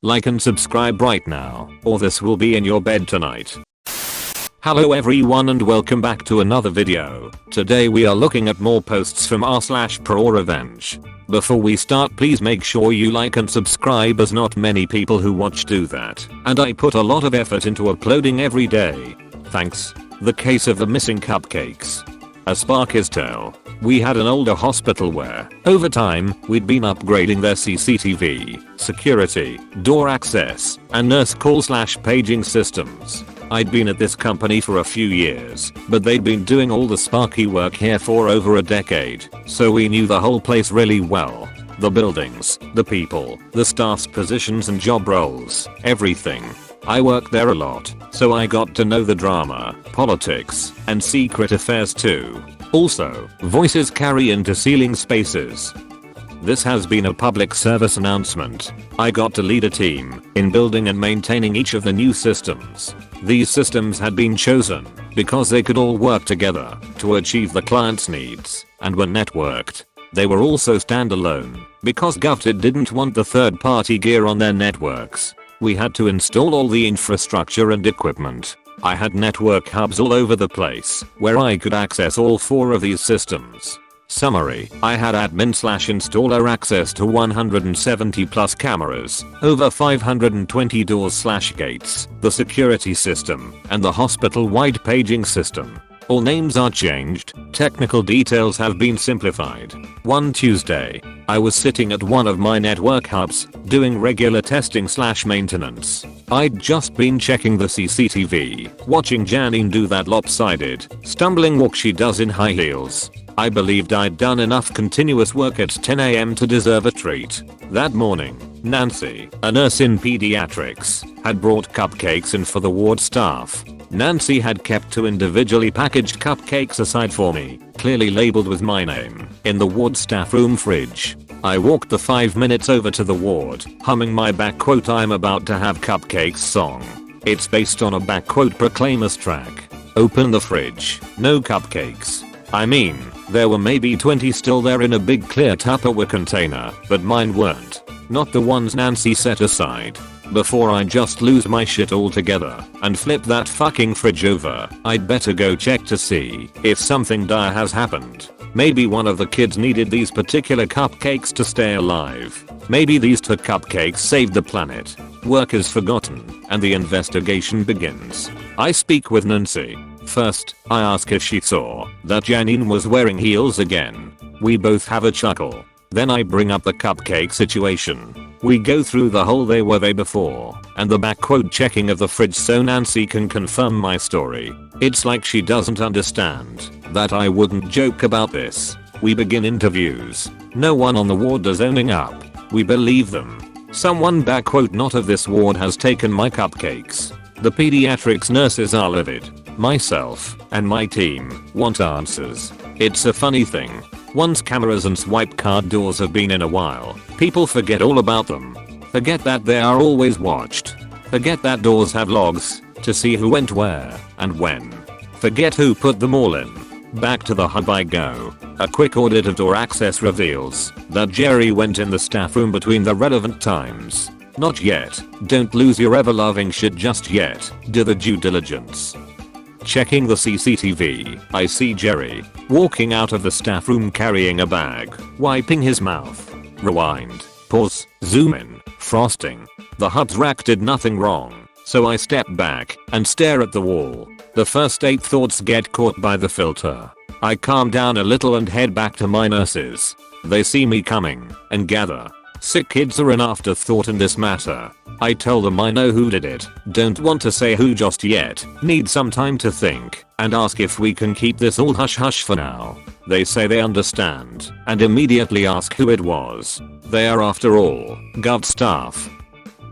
Like and subscribe right now, or this will be in your bed tonight. Hello everyone and welcome back to another video. Today we are looking at more posts from r/ProRevenge. Before we start, please make sure you like and subscribe, as not many people who watch do that, and I put a lot of effort into uploading every day. Thanks. The case of the missing cupcakes. A spark is tell. We had an older hospital where, over time, we'd been upgrading their CCTV, security, door access, and nurse call/paging systems. I'd been at this company for a few years, but they'd been doing all the sparky work here for over a decade, so we knew the whole place really well. The buildings, the people, the staff's positions and job roles, everything. I worked there a lot, so I got to know the drama, politics, and secret affairs too. Also, voices carry into ceiling spaces. This has been a public service announcement. I got to lead a team in building and maintaining each of the new systems. These systems had been chosen because they could all work together to achieve the client's needs and were networked. They were also standalone because Govt didn't want the third-party gear on their networks. We had to install all the infrastructure and equipment. I had network hubs all over the place where I could access all 4 of these systems. Summary: I had admin/installer access to 170 plus cameras, over 520 doors/gates, the security system, and the hospital-wide paging system. All names are changed, technical details have been simplified. One Tuesday, I was sitting at one of my network hubs, doing regular testing/maintenance. I'd just been checking the CCTV, watching Janine do that lopsided, stumbling walk she does in high heels. I believed I'd done enough continuous work at 10 AM to deserve a treat. That morning, Nancy, a nurse in pediatrics, had brought cupcakes in for the ward staff. Nancy had kept 2 individually packaged cupcakes aside for me, clearly labeled with my name, in the ward staff room fridge. I walked the 5 minutes over to the ward, humming my "I'm about to have cupcakes" song. It's based on a "Proclaimers" track. Open the fridge, no cupcakes. I mean, there were maybe 20 still there in a big clear Tupperware container, but mine weren't. Not the ones Nancy set aside. Before I just lose my shit altogether and flip that fucking fridge over, I'd better go check to see if something dire has happened. Maybe one of the kids needed these particular cupcakes to stay alive. Maybe these 2 cupcakes saved the planet. Work is forgotten, and the investigation begins. I speak with Nancy. First, I ask if she saw that Janine was wearing heels again. We both have a chuckle. Then I bring up the cupcake situation. We go through the whole "they were they before" and the checking of the fridge so Nancy can confirm my story. It's like she doesn't understand that I wouldn't joke about this. We begin interviews. No one on the ward is owning up. We believe them. Someone "not of this ward" has taken my cupcakes. The pediatrics nurses are livid. Myself and my team want answers. It's a funny thing. Once cameras and swipe card doors have been in a while, people forget all about them. Forget that they are always watched. Forget that doors have logs to see who went where and when. Forget who put them all in. Back to the hub I go. A quick audit of door access reveals that Jerry went in the staff room between the relevant times. Not yet. Don't lose your ever-loving shit just yet. Do the due diligence. Checking the CCTV, I see Jerry walking out of the staff room carrying a bag, wiping his mouth. Rewind, pause, zoom in, frosting. The hub's rack did nothing wrong, so I step back and stare at the wall. The first 8 thoughts get caught by the filter. I calm down a little and head back to my nurses. They see me coming and gather. Sick kids are an afterthought in this matter. I tell them I know who did it, don't want to say who just yet, need some time to think, and ask if we can keep this all hush hush for now. They say they understand, and immediately ask who it was. They are, after all, Gov staff.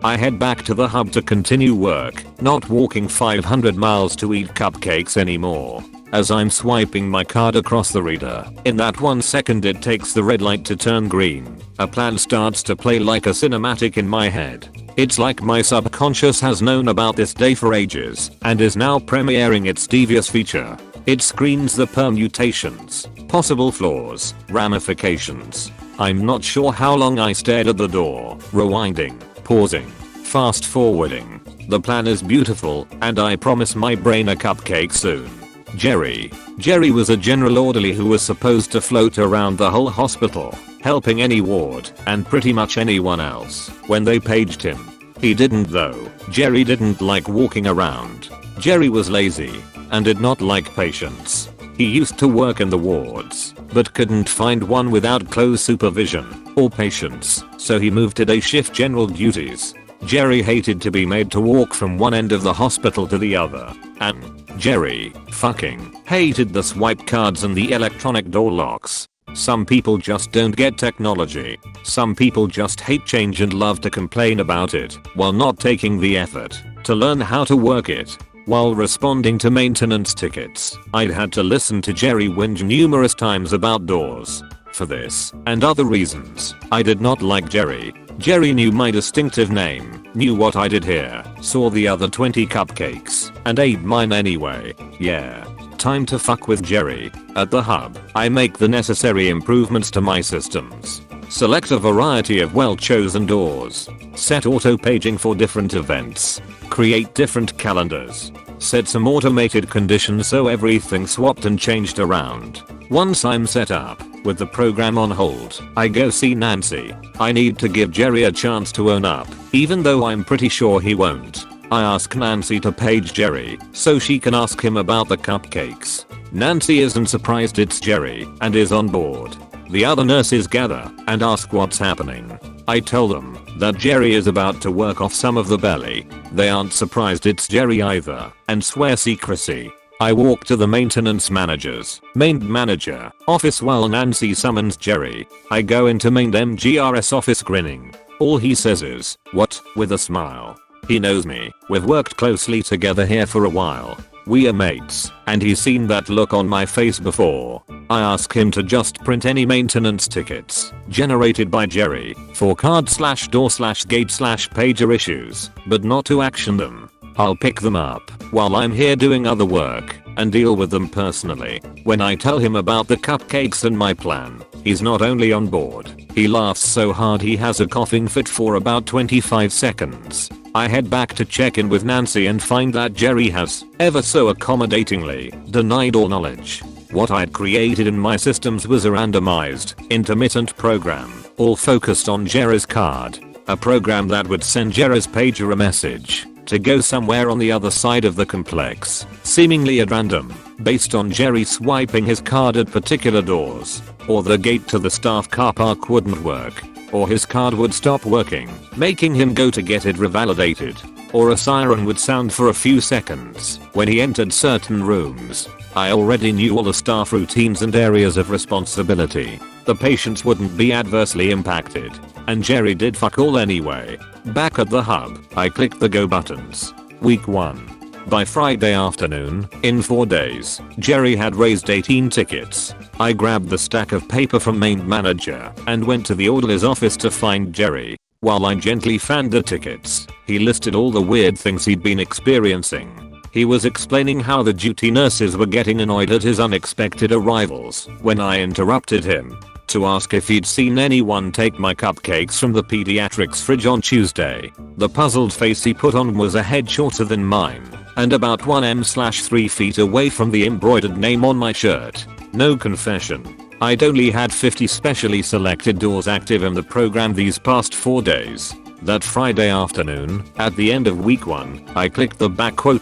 I head back to the hub to continue work, not walking 500 miles to eat cupcakes anymore. As I'm swiping my card across the reader, in that 1 second it takes the red light to turn green, a plan starts to play like a cinematic in my head. It's like my subconscious has known about this day for ages and is now premiering its devious feature. It screens the permutations, possible flaws, ramifications. I'm not sure how long I stared at the door, rewinding, pausing, Fast forwarding. The plan is beautiful and I promise my brain a cupcake soon. Jerry. Jerry was a general orderly who was supposed to float around the whole hospital, helping any ward and pretty much anyone else when they paged him. He didn't though. Jerry didn't like walking around. Jerry was lazy and did not like patients. He used to work in the wards, but couldn't find one without close supervision or patients, so he moved to day shift general duties. Jerry hated to be made to walk from one end of the hospital to the other, and Jerry fucking hated the swipe cards and the electronic door locks. Some people just don't get technology. Some people just hate change and love to complain about it while not taking the effort to learn how to work it. While responding to maintenance tickets, I'd had to listen to Jerry whinge numerous times about doors. For this and other reasons, I did not like Jerry. Jerry knew my distinctive name, knew what I did here, saw the other 20 cupcakes, and ate mine anyway. Yeah. Time to fuck with Jerry. At the hub, I make the necessary improvements to my systems. Select a variety of well-chosen doors. Set auto-paging for different events. Create different calendars. Set some automated conditions so everything swapped and changed around. Once I'm set up, with the program on hold, I go see Nancy. I need to give Jerry a chance to own up, even though I'm pretty sure he won't. I ask Nancy to page Jerry so she can ask him about the cupcakes. Nancy isn't surprised it's Jerry and is on board. The other nurses gather and ask what's happening. I tell them that Jerry is about to work off some of the belly. They aren't surprised it's Jerry either and swear secrecy. I walk to the maintenance manager's main manager office while Nancy summons Jerry. I go into main MGRS office grinning. All he says is, "What?" with a smile. He knows me. We've worked closely together here for a while. We are mates, and he's seen that look on my face before. I ask him to just print any maintenance tickets generated by Jerry for card/door/gate/pager issues, but not to action them. I'll pick them up while I'm here doing other work and deal with them personally. When I tell him about the cupcakes and my plan, he's not only on board, he laughs so hard he has a coughing fit for about 25 seconds. I head back to check in with Nancy and find that Jerry has, ever so accommodatingly, denied all knowledge. What I'd created in my systems was a randomized, intermittent program, all focused on Jerry's card. A program that would send Jerry's pager a message to go somewhere on the other side of the complex, seemingly at random, based on Jerry swiping his card at particular doors, or the gate to the staff car park wouldn't work, or his card would stop working, making him go to get it revalidated, or a siren would sound for a few seconds when he entered certain rooms. I already knew all the staff routines and areas of responsibility. The patients wouldn't be adversely impacted, and Jerry did fuck all anyway. Back at the hub, I clicked the go buttons. Week 1. By Friday afternoon, in 4 days, Jerry had raised 18 tickets. I grabbed the stack of paper from main manager and went to the orderly's office to find Jerry. While I gently fanned the tickets, he listed all the weird things he'd been experiencing. He was explaining how the duty nurses were getting annoyed at his unexpected arrivals when I interrupted him to ask if he'd seen anyone take my cupcakes from the pediatrics fridge on Tuesday. The puzzled face he put on was a head shorter than mine and about 1m/3 feet away from the embroidered name on my shirt. No confession. I'd only had 50 specially selected doors active in the program these past 4 days. That Friday afternoon, at the end of week 1, I clicked the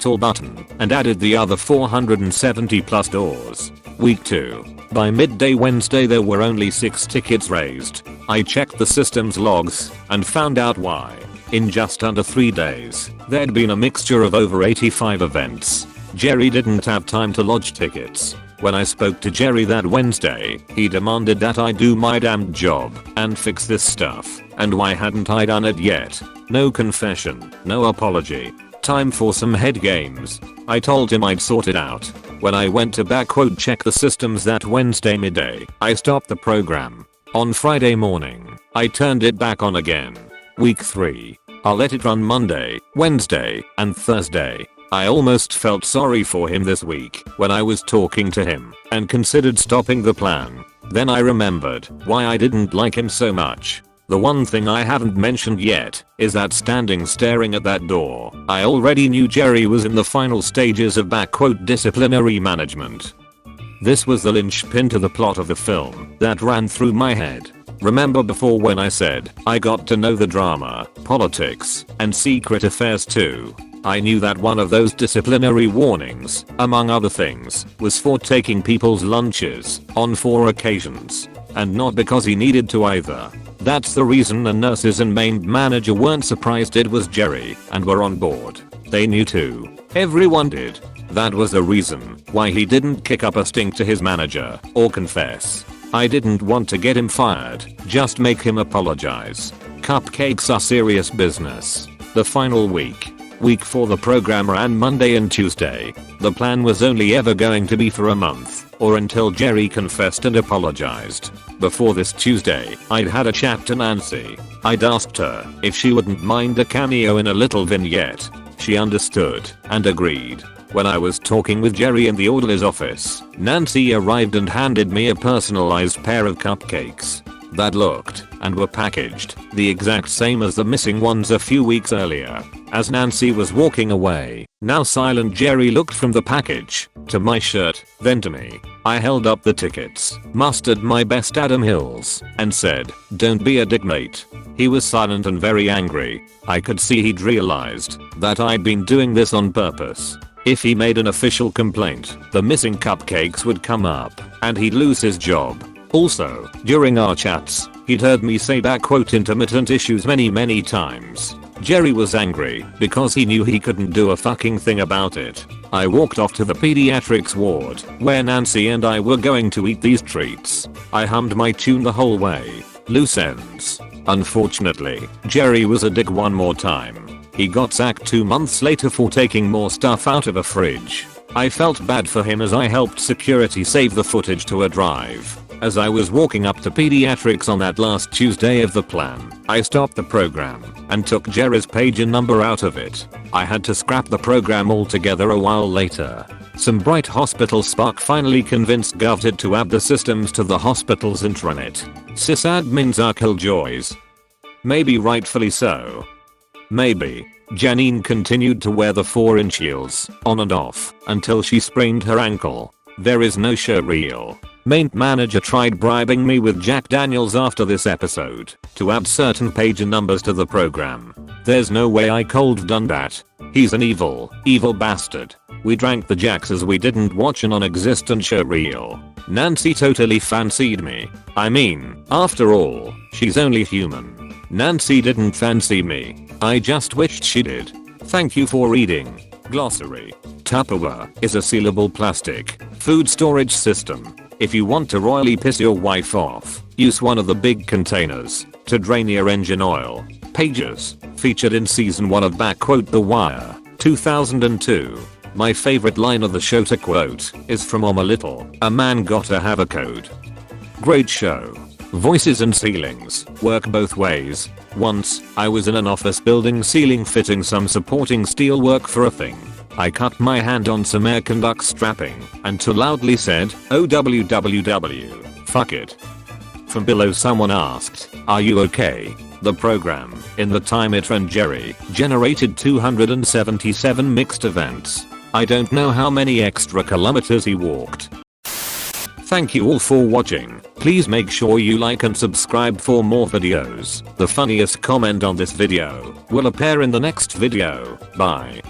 all button and added the other 470 plus doors. Week 2. By midday Wednesday there were only 6 tickets raised. I checked the system's logs and found out why. In just under 3 days, there'd been a mixture of over 85 events. Jerry didn't have time to lodge tickets. When I spoke to Jerry that Wednesday, he demanded that I do my damned job and fix this stuff, and why hadn't I done it yet? No confession, no apology. Time for some head games. I told him I'd sort it out. When I went to check the systems that Wednesday midday, I stopped the program. On Friday morning, I turned it back on again. Week 3. I'll let it run Monday, Wednesday, and Thursday. I almost felt sorry for him this week when I was talking to him and considered stopping the plan. Then I remembered why I didn't like him so much. The one thing I haven't mentioned yet is that standing staring at that door, I already knew Jerry was in the final stages of disciplinary management. This was the linchpin to the plot of the film that ran through my head. Remember before when I said I got to know the drama, politics, and secret affairs too? I knew that one of those disciplinary warnings, among other things, was for taking people's lunches on 4 occasions. And not because he needed to either. That's the reason the nurses and main manager weren't surprised it was Jerry and were on board. They knew too. Everyone did. That was the reason why he didn't kick up a stink to his manager or confess. I didn't want to get him fired, just make him apologize. Cupcakes are serious business. The final week for the program ran Monday and Tuesday. The plan was only ever going to be for a month, or until Jerry confessed and apologized. Before this Tuesday, I'd had a chat to Nancy. I'd asked her if she wouldn't mind a cameo in a little vignette. She understood and agreed. When I was talking with Jerry in the orderly's office, Nancy arrived and handed me a personalized pair of cupcakes that looked and were packaged the exact same as the missing ones a few weeks earlier. As Nancy was walking away, now silent Jerry looked from the package to my shirt, then to me. I held up the tickets, mustered my best Adam Hills, and said, "Don't be a dick, mate." He was silent and very angry. I could see he'd realized that I'd been doing this on purpose. If he made an official complaint, the missing cupcakes would come up, and he'd lose his job. Also, during our chats, he'd heard me say intermittent issues many times. Jerry was angry because he knew he couldn't do a fucking thing about it. I walked off to the pediatrics ward, where Nancy and I were going to eat these treats. I hummed my tune the whole way. Loose ends. Unfortunately, Jerry was a dick one more time. He got sacked 2 months later for taking more stuff out of a fridge. I felt bad for him as I helped security save the footage to a drive. As I was walking up to pediatrics on that last Tuesday of the plan, I stopped the program and took Jerry's pager number out of it. I had to scrap the program altogether a while later. Some bright hospital spark finally convinced GovTed to add the systems to the hospital's intranet. Sysadmins are killjoys. Maybe rightfully so. Maybe. Janine continued to wear the 4-inch heels on and off until she sprained her ankle. There is no show reel. Main manager tried bribing me with Jack Daniels after this episode to add certain pager numbers to the program. There's no way I could done that. He's an evil bastard. We drank the Jacks as we didn't watch a non-existent show reel. Nancy totally fancied me. I mean, after all, she's only human. Nancy didn't fancy me. I just wished she did. Thank you for reading. Glossary. Tupperware is a sealable plastic food storage system. If you want to royally piss your wife off, use one of the big containers to drain your engine oil. Pages. Featured in season 1 of The Wire, 2002. My favorite line of the show to quote is from a Little. A man gotta have a code. Great show. Voices and ceilings work both ways. Once, I was in an office building ceiling fitting some supporting steel work for a thing. I cut my hand on some air conduct strapping and too loudly said, "OWWW, fuck it." From below someone asked, "Are you okay?" The program, in the time it ran Jerry, generated 277 mixed events. I don't know how many extra kilometers he walked. Thank you all for watching. Please make sure you like and subscribe for more videos. The funniest comment on this video will appear in the next video. Bye.